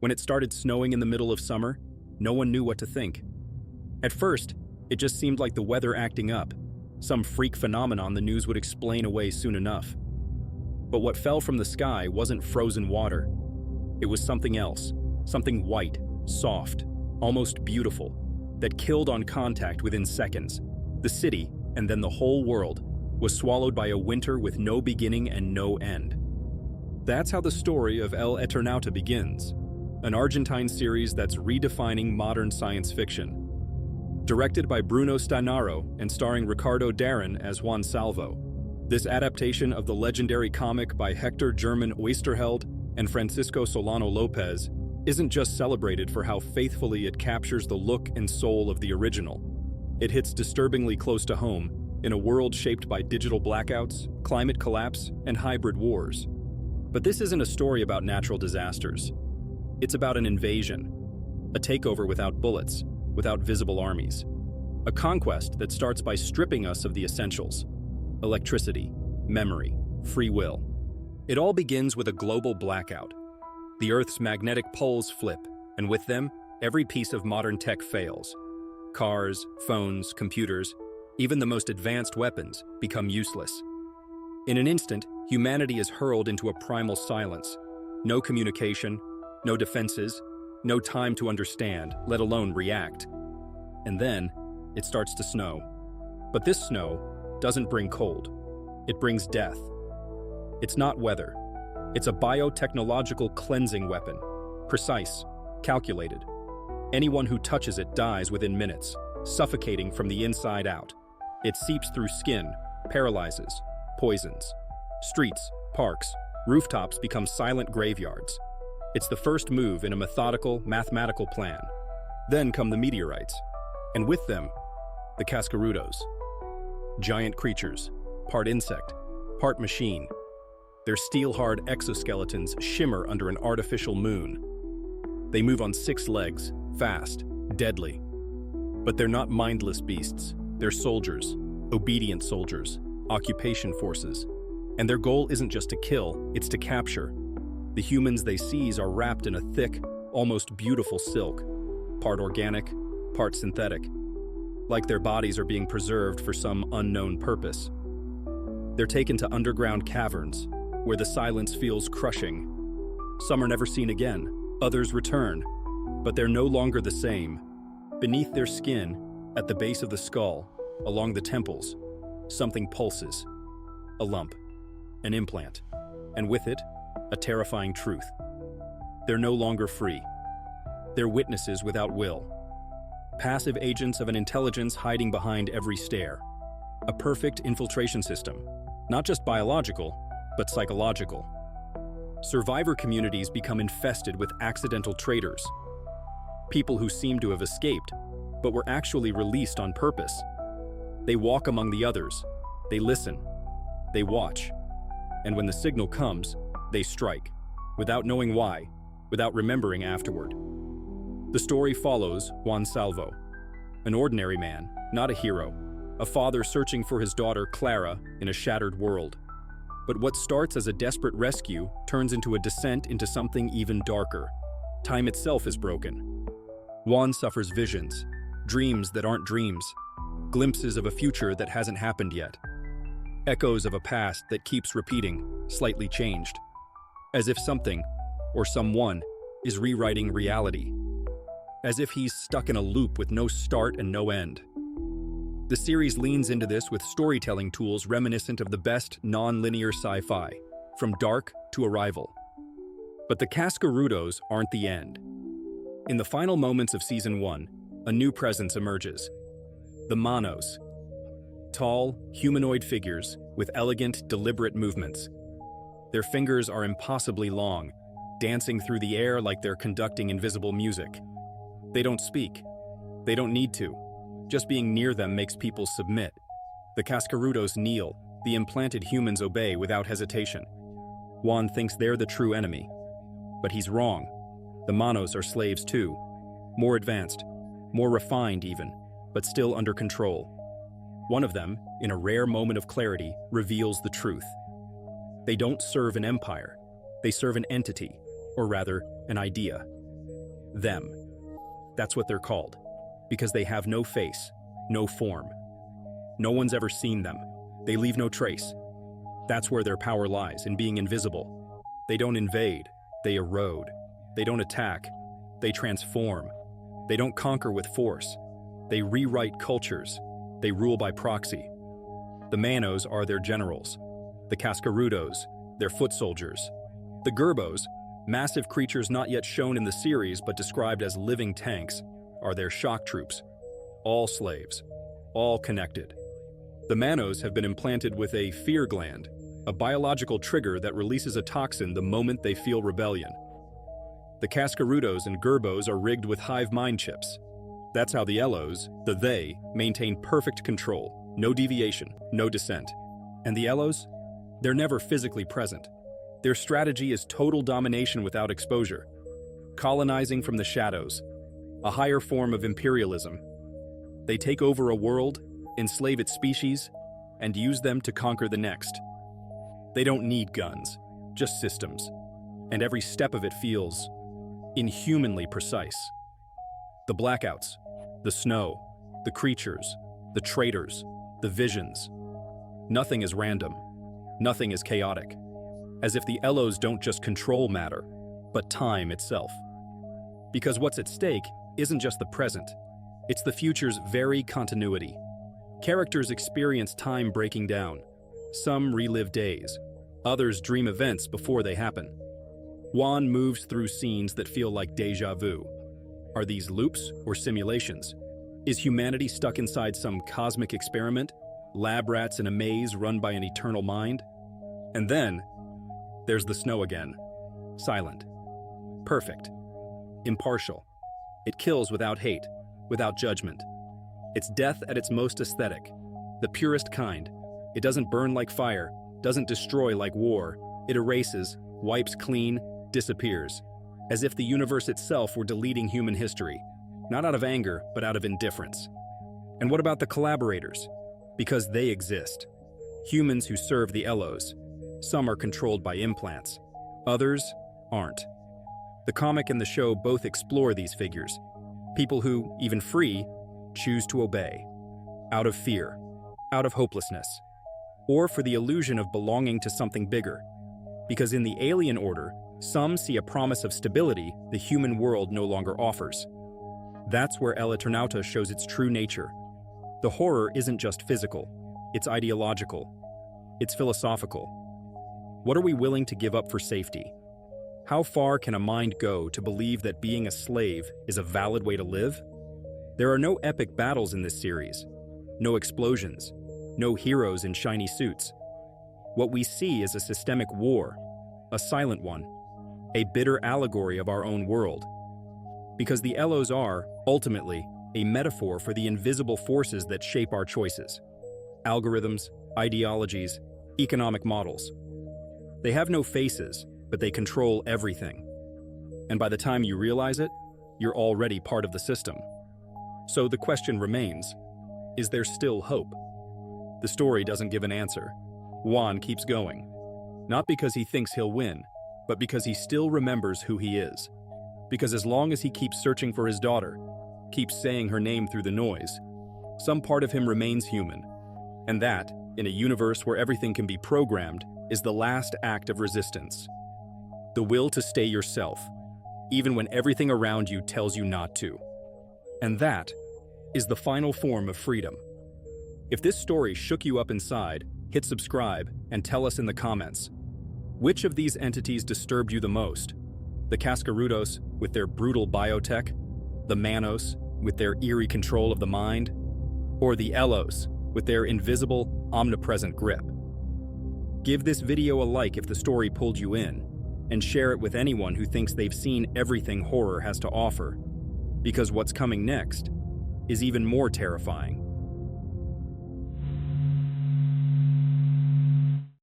When it started snowing in the middle of summer, no one knew what to think. At first, it just seemed like the weather acting up, some freak phenomenon the news would explain away soon enough. But what fell from the sky wasn't frozen water. It was something else, something white, soft, almost beautiful, that killed on contact within seconds. The city, and then the whole world, was swallowed by a winter with no beginning and no end. That's how the story of El Eternauta begins, an Argentine series that's redefining modern science fiction. Directed by Bruno Stanaro and starring Ricardo Darin as Juan Salvo, this adaptation of the legendary comic by Hector German Oysterheld and Francisco Solano Lopez isn't just celebrated for how faithfully it captures the look and soul of the original. It hits disturbingly close to home in a world shaped by digital blackouts, climate collapse, and hybrid wars. But this isn't a story about natural disasters. It's about an invasion, a takeover without bullets, without visible armies. A conquest that starts by stripping us of the essentials: electricity, memory, free will. It all begins with a global blackout. The Earth's magnetic poles flip, and with them, every piece of modern tech fails. Cars, phones, computers, even the most advanced weapons become useless. In an instant, humanity is hurled into a primal silence. No communication, no defenses, no time to understand, let alone react. And then, it starts to snow. But this snow doesn't bring cold. It brings death. It's not weather. It's a biotechnological cleansing weapon. Precise, calculated. Anyone who touches it dies within minutes, suffocating from the inside out. It seeps through skin, paralyzes, poisons. Streets, parks, rooftops become silent graveyards. It's the first move in a methodical, mathematical plan. Then come the meteorites, and with them, the Cascarudos. Giant creatures, part insect, part machine. Their steel-hard exoskeletons shimmer under an artificial moon. They move on 6 legs, fast, deadly. But they're not mindless beasts. They're soldiers, obedient soldiers, occupation forces. And their goal isn't just to kill, it's to capture. The humans they seize are wrapped in a thick, almost beautiful silk, part organic, part synthetic, like their bodies are being preserved for some unknown purpose. They're taken to underground caverns, where the silence feels crushing. Some are never seen again, others return, but they're no longer the same. Beneath their skin, at the base of the skull, along the temples, something pulses. A lump, an implant, and with it, a terrifying truth. They're no longer free. They're witnesses without will. Passive agents of an intelligence hiding behind every stare. A perfect infiltration system, not just biological, but psychological. Survivor communities become infested with accidental traitors. People who seem to have escaped, but were actually released on purpose. They walk among the others. They listen. They watch. And when the signal comes, they strike, without knowing why, without remembering afterward. The story follows Juan Salvo, an ordinary man, not a hero, a father searching for his daughter Clara in a shattered world. But what starts as a desperate rescue turns into a descent into something even darker. Time itself is broken. Juan suffers visions, dreams that aren't dreams, glimpses of a future that hasn't happened yet, echoes of a past that keeps repeating, slightly changed, as if something, or someone, is rewriting reality, as if he's stuck in a loop with no start and no end. The series leans into this with storytelling tools reminiscent of the best non-linear sci-fi, from Dark to Arrival. But the Cascarudos aren't the end. In the final moments of Season 1, a new presence emerges. The Manos. Tall, humanoid figures with elegant, deliberate movements. Their fingers are impossibly long, dancing through the air like they're conducting invisible music. They don't speak. They don't need to. Just being near them makes people submit. The Cascarudos kneel, the implanted humans obey without hesitation. Juan thinks they're the true enemy. But he's wrong. The Manos are slaves too. More advanced, more refined even, but still under control. One of them, in a rare moment of clarity, reveals the truth. They don't serve an empire. They serve an entity, or rather, an idea. Them. That's what they're called, because they have no face, no form. No one's ever seen them. They leave no trace. That's where their power lies, in being invisible. They don't invade, they erode. They don't attack, they transform. They don't conquer with force. They rewrite cultures. They rule by proxy. The Manos are their generals. The Cascarudos, their foot soldiers. The Gerbos, massive creatures not yet shown in the series but described as living tanks, are their shock troops. All slaves. All connected. The Manos have been implanted with a fear gland, a biological trigger that releases a toxin the moment they feel rebellion. The Cascarudos and Gerbos are rigged with hive mind chips. That's how the Elos, the they, maintain perfect control, no deviation, no dissent. And the Elos? They're never physically present. Their strategy is total domination without exposure, colonizing from the shadows, a higher form of imperialism. They take over a world, enslave its species, and use them to conquer the next. They don't need guns, just systems, and every step of it feels inhumanly precise. The blackouts, the snow, the creatures, the traitors, the visions. Nothing is random. Nothing is chaotic. As if the Elos don't just control matter, but time itself. Because what's at stake isn't just the present, it's the future's very continuity. Characters experience time breaking down. Some relive days. Others dream events before they happen. Juan moves through scenes that feel like déjà vu. Are these loops or simulations? Is humanity stuck inside some cosmic experiment? Lab rats in a maze run by an eternal mind? And then, there's the snow again. Silent. Perfect. Impartial. It kills without hate, without judgment. It's death at its most aesthetic, the purest kind. It doesn't burn like fire, doesn't destroy like war. It erases, wipes clean, disappears, as if the universe itself were deleting human history, not out of anger, but out of indifference. And what about the collaborators? Because they exist. Humans who serve the Elos. Some are controlled by implants. Others aren't. The comic and the show both explore these figures. People who, even free, choose to obey. Out of fear, out of hopelessness, or for the illusion of belonging to something bigger. Because in the alien order, some see a promise of stability the human world no longer offers. That's where Eternauta shows its true nature. The horror isn't just physical, it's ideological, it's philosophical. What are we willing to give up for safety? How far can a mind go to believe that being a slave is a valid way to live? There are no epic battles in this series, no explosions, no heroes in shiny suits. What we see is a systemic war, a silent one, a bitter allegory of our own world. Because the Elos are, ultimately, a metaphor for the invisible forces that shape our choices. Algorithms, ideologies, economic models. They have no faces, but they control everything. And by the time you realize it, you're already part of the system. So the question remains, is there still hope? The story doesn't give an answer. Juan keeps going. Not because he thinks he'll win, but because he still remembers who he is. Because as long as he keeps searching for his daughter, keeps saying her name through the noise, some part of him remains human. And that, in a universe where everything can be programmed, is the last act of resistance. The will to stay yourself, even when everything around you tells you not to. And that is the final form of freedom. If this story shook you up inside, hit subscribe and tell us in the comments. Which of these entities disturbed you the most? The Cascarudos with their brutal biotech? The Manos with their eerie control of the mind? Or the Elos with their invisible, omnipresent grip? Give this video a like if the story pulled you in, and share it with anyone who thinks they've seen everything horror has to offer. Because what's coming next is even more terrifying.